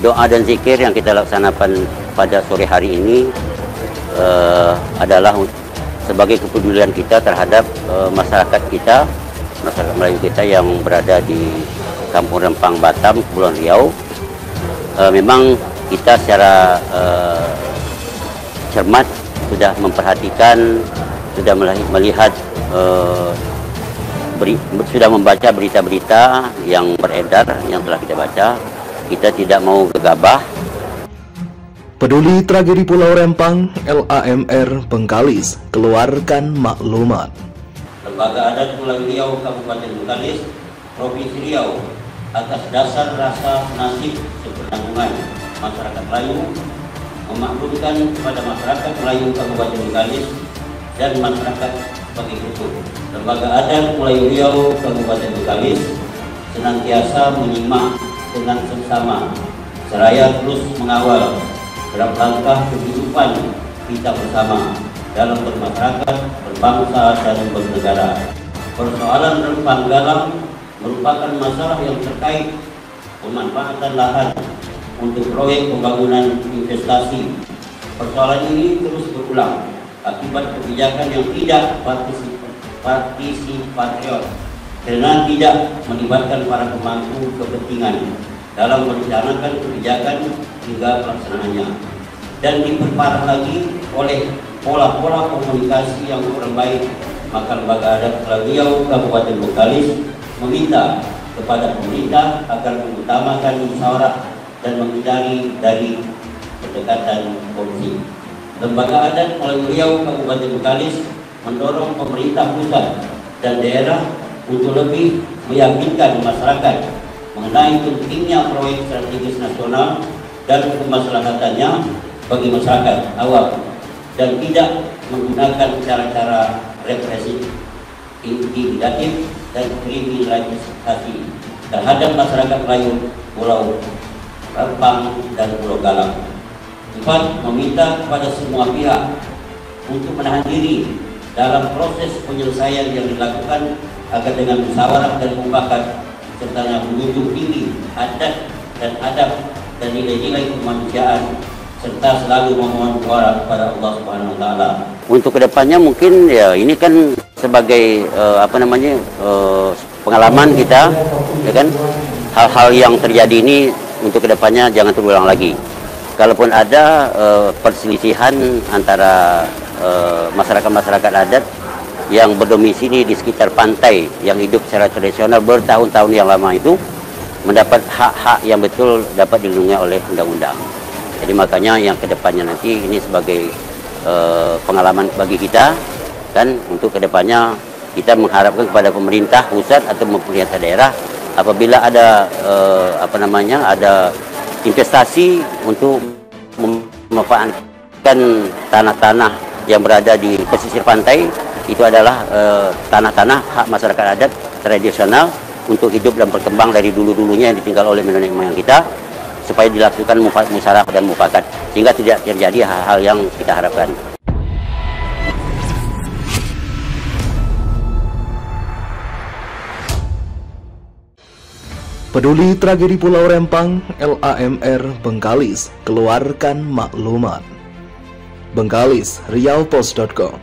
doa dan zikir yang kita laksanakan pada sore hari ini adalah sebagai kepedulian kita terhadap masyarakat kita, masyarakat Melayu kita yang berada di Kampung Rempang, Batam, Kepulauan Riau. Memang kita secara cermat sudah memperhatikan, sudah melihat, sudah membaca berita-berita yang beredar, yang telah kita baca. Kita tidak mau gegabah. Peduli Tragedi Pulau Rempang, LAMR Bengkalis keluarkan maklumat. Lembaga Adat Pulau Riau Kabupaten Bengkalis, Provinsi Riau, atas dasar rasa nasib sepenanggungan masyarakat Melayu, memaklumkan kepada masyarakat Melayu Kabupaten Bengkalis dan masyarakat sebagai berikut. Lembaga Adat Pulau Riau Kabupaten Bengkalis senantiasa menyimak dengan seksama, seraya terus mengawal dalam langkah kehidupan kita bersama dalam bermasyarakat, berbangsa, dan bernegara. Persoalan Rempang Galang merupakan masalah yang terkait pemanfaatan lahan untuk proyek pembangunan investasi. Persoalan ini terus berulang akibat kebijakan yang tidak partisipator dengan tidak melibatkan para pemangku kepentingan dalam merencanakan kebijakan hingga pelaksanaannya, dan diperparah lagi oleh pola-pola komunikasi yang kurang baik. Maka Lembaga Adat Pulau Riau Kabupaten Bengkalis meminta kepada pemerintah agar mengutamakan musyawarah dan menghindari dari pendekatan korupsi. Lembaga Adat Pulau Riau Kabupaten Bengkalis mendorong pemerintah pusat dan daerah untuk lebih meyakinkan masyarakat mengenai pentingnya proyek strategis nasional dan kemaslahatannya bagi masyarakat awam, dan tidak menggunakan cara-cara represif, intimidatif, dan kriminalisasi terhadap masyarakat Melayu Pulau Rempang dan Pulau Galang. 4. Meminta kepada semua pihak untuk menahan diri dalam proses penyelesaian yang dilakukan agar dengan musyawarah dan mufakat serta menjunjung tinggi adat dan adab dan nilai-nilai kemanusiaan, serta selalu memohon doa kepada Allah Subhanahu wa taala. Untuk kedepannya mungkin ya ini kan sebagai pengalaman kita, ya kan, hal-hal yang terjadi ini untuk kedepannya jangan terulang lagi. Kalaupun ada perselisihan antara masyarakat adat yang berdomisili di sekitar pantai yang hidup secara tradisional bertahun-tahun yang lama itu, mendapat hak-hak yang betul dapat dilindungi oleh undang-undang. Jadi makanya yang kedepannya nanti ini sebagai pengalaman bagi kita, kan, untuk kedepannya kita mengharapkan kepada pemerintah pusat atau pemerintah daerah apabila ada ada investasi untuk memanfaatkan tanah-tanah yang berada di pesisir pantai, itu adalah tanah-tanah hak masyarakat adat tradisional untuk hidup dan berkembang dari dulu-dulunya yang ditinggal oleh nenek moyang kita, supaya dilakukan musyawarah dan mufakat sehingga tidak terjadi hal-hal yang kita harapkan. Peduli Tragedi Pulau Rempang, LAMR Bengkalis keluarkan maklumat. Bengkalis, riaupost.com.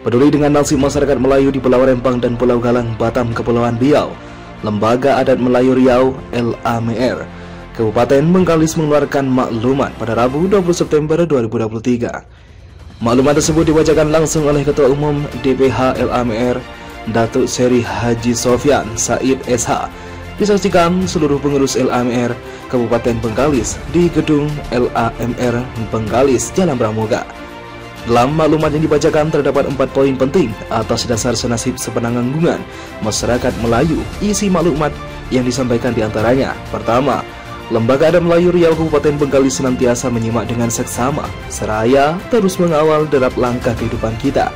Peduli dengan nasib masyarakat Melayu di Pulau Rempang dan Pulau Galang, Batam, Kepulauan Riau, Lembaga Adat Melayu Riau, LAMR, Kabupaten Bengkalis mengeluarkan maklumat pada Rabu 20 September 2023. Maklumat tersebut dibacakan langsung oleh Ketua Umum DPH LAMR, Datuk Seri Haji Sofyan Said SH, disaksikan seluruh pengurus LAMR Kabupaten Bengkalis di gedung LAMR Bengkalis, Jalan Pramuka. Dalam maklumat yang dibacakan terdapat 4 poin penting atas dasar senasib sepenanggungan masyarakat Melayu. Isi maklumat yang disampaikan diantaranya: pertama, Lembaga Adat Melayu Riau Kabupaten Bengkalis senantiasa menyimak dengan seksama, seraya terus mengawal derap langkah kehidupan kita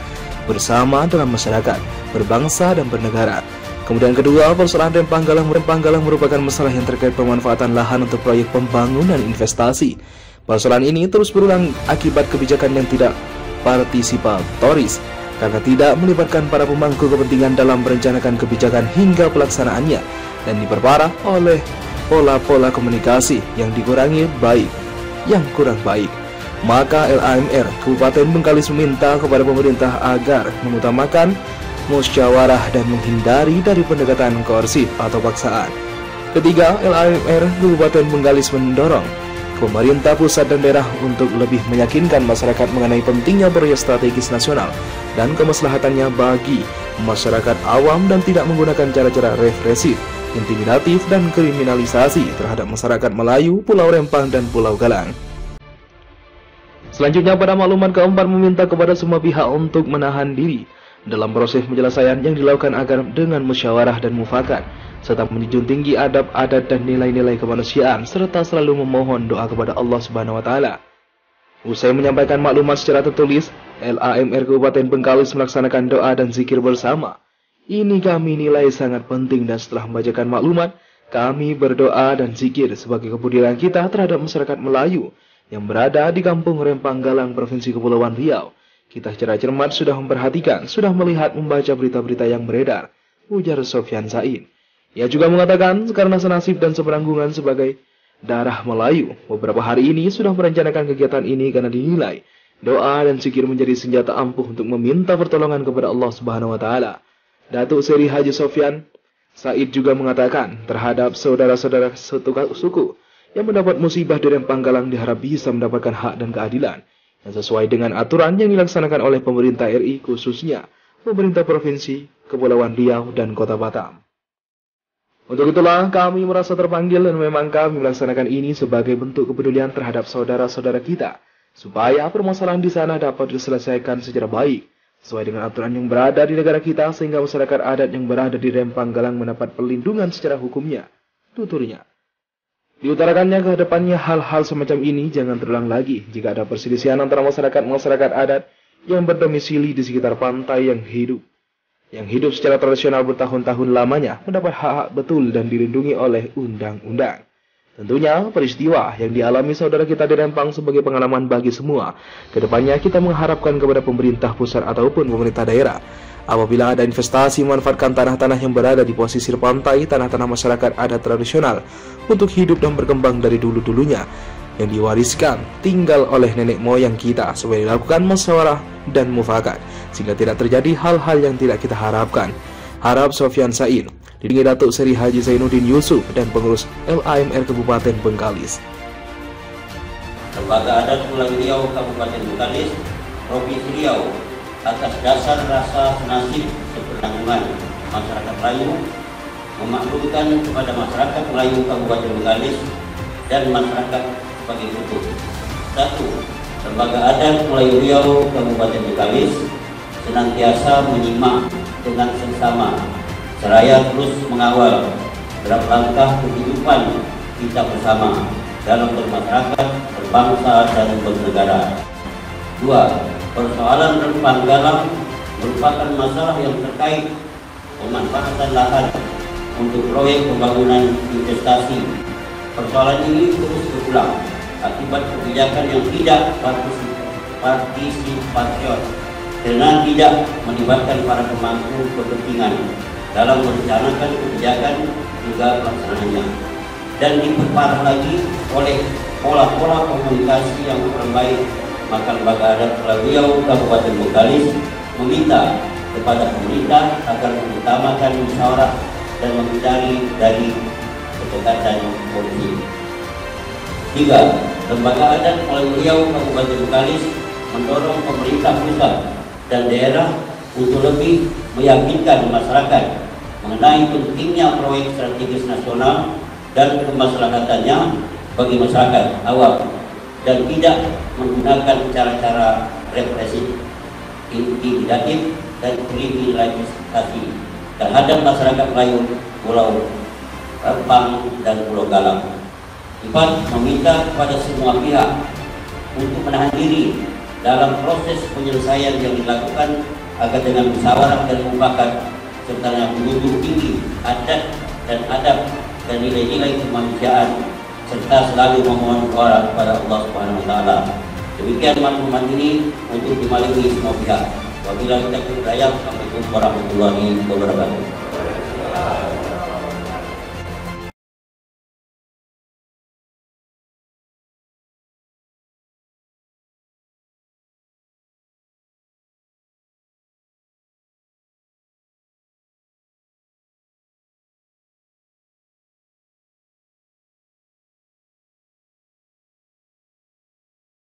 bersama dalam masyarakat, berbangsa dan bernegara. Kemudian kedua, persoalan Rempang Galang merupakan masalah yang terkait pemanfaatan lahan untuk proyek pembangunan investasi. Persoalan ini terus berulang akibat kebijakan yang tidak partisipatoris karena tidak melibatkan para pemangku kepentingan dalam merencanakan kebijakan hingga pelaksanaannya, dan diperparah oleh pola-pola komunikasi yang dikurangi baik, yang kurang baik. Maka LAMR Kabupaten Bengkalis meminta kepada pemerintah agar mengutamakan musyawarah dan menghindari dari pendekatan koersif atau paksaan. Ketiga, LAMR Kabupaten Bengkalis mendorong pemerintah pusat dan daerah untuk lebih meyakinkan masyarakat mengenai pentingnya proyek strategis nasional dan kemaslahatannya bagi masyarakat awam dan tidak menggunakan cara-cara represif, intimidatif, dan kriminalisasi terhadap masyarakat Melayu, Pulau Rempang, dan Pulau Galang. Selanjutnya, pada makluman keempat meminta kepada semua pihak untuk menahan diri dalam proses penyelesaian yang dilakukan agar dengan musyawarah dan mufakat, serta menjunjung tinggi adab, adat, dan nilai-nilai kemanusiaan, serta selalu memohon doa kepada Allah Subhanahu wa Ta'ala. Usai menyampaikan maklumat secara tertulis, LAMR Kabupaten Bengkalis melaksanakan doa dan zikir bersama. Ini kami nilai sangat penting, dan setelah membacakan maklumat, kami berdoa dan zikir sebagai kepedulian kita terhadap masyarakat Melayu yang berada di Kampung Rempang Galang, Provinsi Kepulauan Riau. Kita secara cermat sudah memperhatikan, sudah melihat, membaca berita-berita yang beredar, ujar Sofyan Said. Ia juga mengatakan karena senasib dan seberanggungan sebagai darah Melayu, beberapa hari ini sudah merencanakan kegiatan ini karena dinilai doa dan zikir menjadi senjata ampuh untuk meminta pertolongan kepada Allah Subhanahu wa Ta'ala. Datuk Seri Haji Sofyan Said juga mengatakan terhadap saudara-saudara suku yang mendapat musibah di Rempang Galang diharap bisa mendapatkan hak dan keadilan yang sesuai dengan aturan yang dilaksanakan oleh pemerintah RI, khususnya pemerintah Provinsi Kepulauan Riau dan Kota Batam. Untuk itulah kami merasa terpanggil dan memang kami melaksanakan ini sebagai bentuk kepedulian terhadap saudara-saudara kita, supaya permasalahan di sana dapat diselesaikan secara baik, sesuai dengan aturan yang berada di negara kita, sehingga masyarakat adat yang berada di Rempang Galang mendapat perlindungan secara hukumnya, tuturnya. Diutarakannya ke depannya hal-hal semacam ini jangan terulang lagi jika ada perselisihan antara masyarakat adat yang berdomisili di sekitar pantai yang hidup secara tradisional bertahun-tahun lamanya mendapat hak-hak betul dan dilindungi oleh undang-undang. Tentunya peristiwa yang dialami saudara kita di Rempang sebagai pengalaman bagi semua. Kedepannya kita mengharapkan kepada pemerintah pusat ataupun pemerintah daerah, apabila ada investasi memanfaatkan tanah-tanah yang berada di posisi pantai, tanah-tanah masyarakat adat tradisional untuk hidup dan berkembang dari dulu-dulunya yang diwariskan tinggal oleh nenek moyang kita, supaya dilakukan musyawarah dan mufakat sehingga tidak terjadi hal-hal yang tidak kita harapkan. Harap Sofyan Said, didampingi Datuk Seri Haji Zainuddin Yusuf dan pengurus LAMR Kabupaten Bengkalis. Lembaga Adat Pulau Riau Kabupaten Bengkalis, Provinsi Riau, atas dasar rasa senasib seberanggungan masyarakat Melayu, memaklumkan kepada masyarakat Melayu Kabupaten Bengkalis dan masyarakat sebagai berikut. 1. Lembaga Adat Melayu Riau Kabupaten Bengkalis senantiasa menyimak dengan seksama seraya terus mengawal gerak langkah kehidupan kita bersama dalam bermasyarakat, berbangsa, dan bernegara. 2. Persoalan Rempang Galang merupakan masalah yang terkait pemanfaatan lahan untuk proyek pembangunan investasi. Persoalan ini terus berulang akibat kebijakan yang tidak partisipatif dengan tidak melibatkan para pemangku kepentingan dalam merencanakan kebijakan hingga pelaksanaannya, dan diperparah lagi oleh pola-pola komunikasi yang kurang baik. Maka Lembaga Adat Pulau Riau Kabupaten Bengkalis meminta kepada pemerintah agar mengutamakan musyawarah dan menghindari dari pendekatan politik. 3. Lembaga Adat Pulau Riau Kabupaten Bengkalis mendorong pemerintah pusat dan daerah untuk lebih meyakinkan masyarakat mengenai pentingnya proyek strategis nasional dan kemaslahatannya bagi masyarakat awam, dan tidak menggunakan cara-cara represif, intimidatif, dan kriminalisasi terhadap masyarakat Melayu Pulau Rempang dan Pulau Galang. 4. Meminta kepada semua pihak untuk menahan diri dalam proses penyelesaian yang dilakukan agar dengan musyawarah dan mufakat serta menjunjung tinggi adat dan adab dan nilai-nilai kemanusiaan, serta selalu memohon doa kepada Allah Subhanahu wa Ta'ala. Demikian maklumat ini untuk dimaklumi semua pihak. Wabillahi taufiq wal hidayah. Assalamualaikum warahmatullahi wabarakatuh.